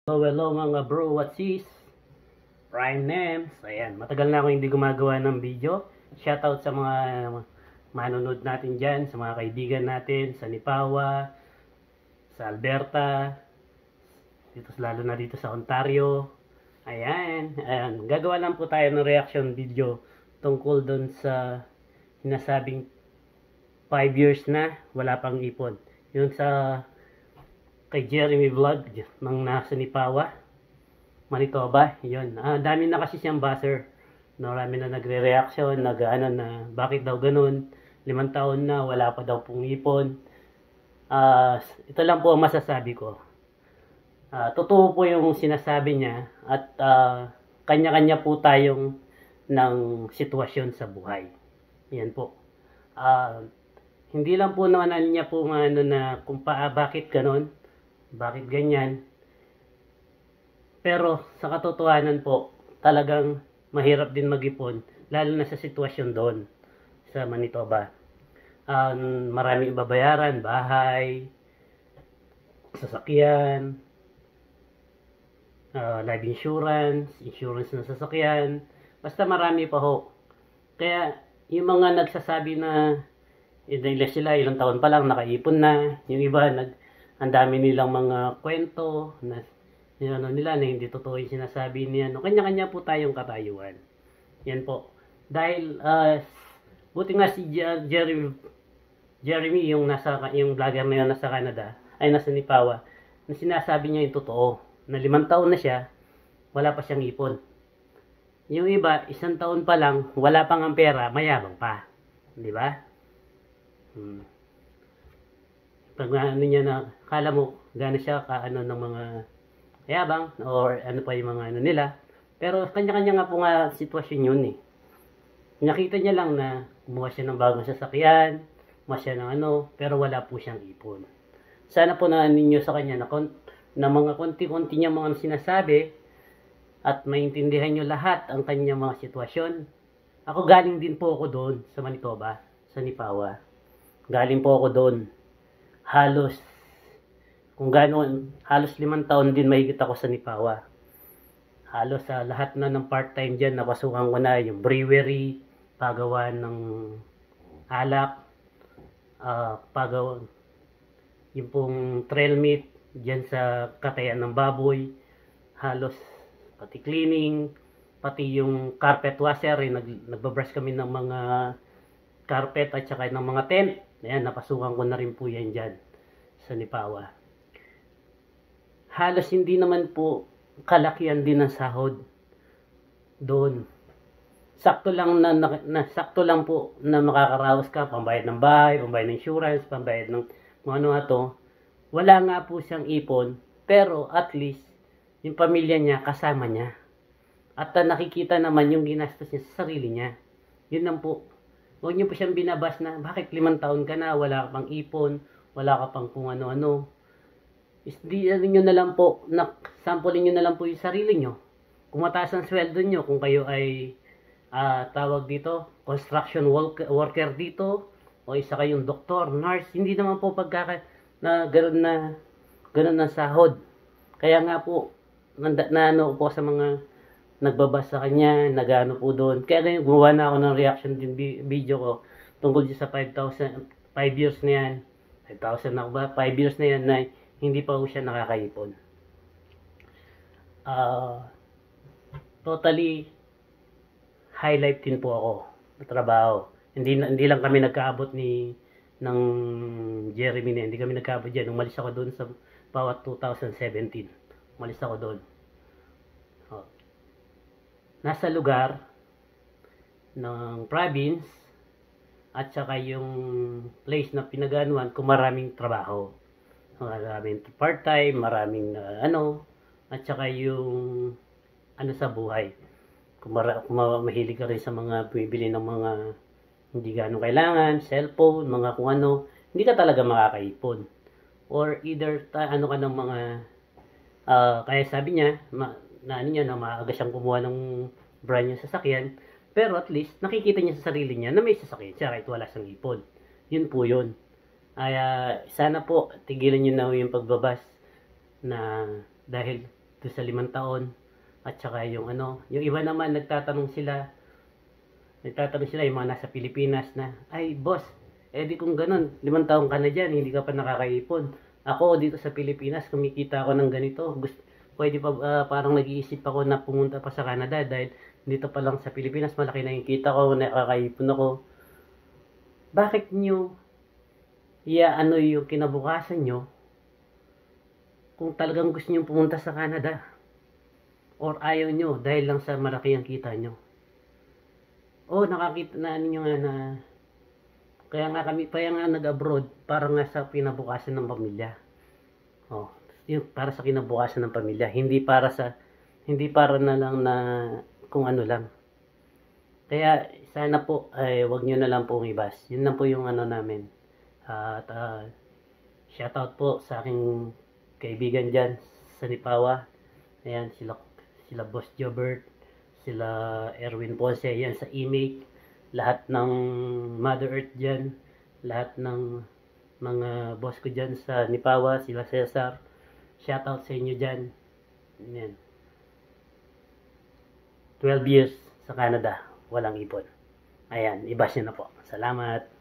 Hello mga bro, what is? Prime names. Ayan, matagal na ako hindi gumagawa ng video. Shoutout sa mga manonood natin dyan, sa mga kaibigan natin, sa Nipawa, sa Alberta, dito, lalo na dito sa Ontario. Ayan, gagawa lang po tayo ng reaction video tungkol doon sa sinasabing 5 years na wala pang ipon. Yun sa kay Jeremy Vlog ng nasa Nipawa, Manitoba. Yun. Dami na kasi siyang buzzer. Marami na nagre-reaction, na bakit daw ganun. 5 taon na, wala pa daw pong ipon. Ito lang po ang masasabi ko. Totoo po yung sinasabi niya at kanya-kanya po tayong ng sitwasyon sa buhay. Yan po. Hindi lang po naman niya po na kung bakit ganun, bakit ganyan. Pero sa katotohanan po, talagang mahirap din mag-ipon, lalo na sa sitwasyon doon sa Manitoba. Maraming babayaran, bahay, sasakyan, life insurance, insurance ng sasakyan, basta marami pa ho. Kaya yung mga nagsasabi na ilang taon pa lang nakaipon na, yung iba ang dami nilang mga kwento na nila na hindi totoo yung sinasabi niya. Kanya-kanya po tayong katayuan. Yan po. Dahil buti nga si Jeremy yung vlogger na yun nasa Canada, ay nasa Nipawa, na sinasabi niya yung totoo. Na 5 taon na siya, wala pa siyang ipon. Yung iba, 1 taon pa lang, wala pang ang pera, mayabang pa. Di ba? Pag niya na, kala mo, gano'n siya kaano ng mga yabang, or ano pa yung mga nila. Pero kanya-kanya nga po nga sitwasyon yun eh. Nakita niya lang na kumuha siya ng bagong sasakyan, kumuha siya ng pero wala po siyang ipon. Sana po na ninyo sa kanya na mga konti-konti niya mga sinasabi at maintindihan nyo lahat ang kanyang mga sitwasyon. Ako galing din po ako doon sa Manitoba, sa Nipawa. Galing po ako doon. Halos 5 taon din mahigit ako sa Nipawa. Halos sa lahat na ng part-time dyan, napasukan ko na yung brewery, pagawa ng alak, yung pong trail meat, dyan sa katayan ng baboy, halos pati cleaning, pati yung carpet washer, nagbabrush kami ng mga carpet at saka ng mga tent. Ayan, napasukan ko na rin po yan dyan sa Nipawa. Halos hindi naman po kalakihan din ng sahod doon. Sakto lang sakto lang po na makakaraos ka, pambayad ng bahay, pambayad ng insurance, pambayad ng ano. Wala nga po siyang ipon, pero at least yung pamilya niya kasama niya. At nakikita naman yung ginastos niya sa sarili niya. Yun lang po. Huwag niyo po siyang binabas na bakit 5 taon ka na, wala ka pang ipon, wala ka pang kung ano-ano. Niyo na lang po, sampulin niyo na lang po yung sarili niyo. Kung mataas ang sweldo niyo, kung kayo ay tawag dito, construction worker dito, o isa kayong doktor, nurse, hindi naman po ganun na sahod. Kaya nga po, po sa mga nagbabasa sa kanya, nagano po doon. Kaya ngayon, gumawa na ako ng reaction din video ko tungkol sa 5 years na yan. 5,000 na ba? 5 years na yan na hindi pa po siya nakakaipon. Totally high life din po ako na trabaho. Hindi lang kami nagkaabot ng Jeremy na. Hindi kami nagkaabot dyan. Umalis ako doon sa bawat 2017. Umalis ako doon. Nasa lugar ng province at saka yung place na pinaganuan kung maraming trabaho. Maraming part-time, maraming at saka yung sa buhay. Kung mahilig ka rin sa mga bumibili ng mga hindi ganong kailangan, cellphone, mga kung ano, hindi ka talaga makakaipon. Or either ka ng mga kaya sabi niya na maaga siyang kumuha ng brand new sasakyan, pero at least nakikita niya sa sarili niya na may sasakyan siya kahit wala siyang ipon. Yun po yun. Sana po tigilan niyo na yung pagbabas na dahil doon sa 5 taon. At saka yung ano, yung iba naman nagtatanong sila yung mga nasa Pilipinas na, ay boss, di kung ganun, 5 taon ka na dyan, hindi ka pa nakakaipon. Ako dito sa Pilipinas, kumikita ako ng ganito. Pwede pa, parang nag-iisip ako na pumunta pa sa Canada dahil dito pa lang sa Pilipinas, malaki na yung kita ko, nakakaipon ako. Bakit nyo ano yung kinabukasan nyo kung talagang gusto nyo pumunta sa Canada? Or ayaw nyo dahil lang sa malaki ang kita nyo? Nakakita na ninyo nga na kaya nga nag-abroad para nga sa kinabukasan ng pamilya. Yun, para sa kinabukasan ng pamilya, hindi para na lang na kung ano lang. Kaya sana po ay wag niyo na lang po umibas. Yun lang po yung ano namin. At shoutout po sa aking kaibigan diyan sa Nipawa. Ayan sila Boss Jobert, sila Erwin Ponce, yan sa Imake, lahat ng Mother Earth dyan, lahat ng mga boss ko dyan sa Nipawa, sila Cesar, shoutout sa inyo dyan. Yan. 12 years sa Canada, walang ipon. Ayan, ibas nyo na po. Salamat.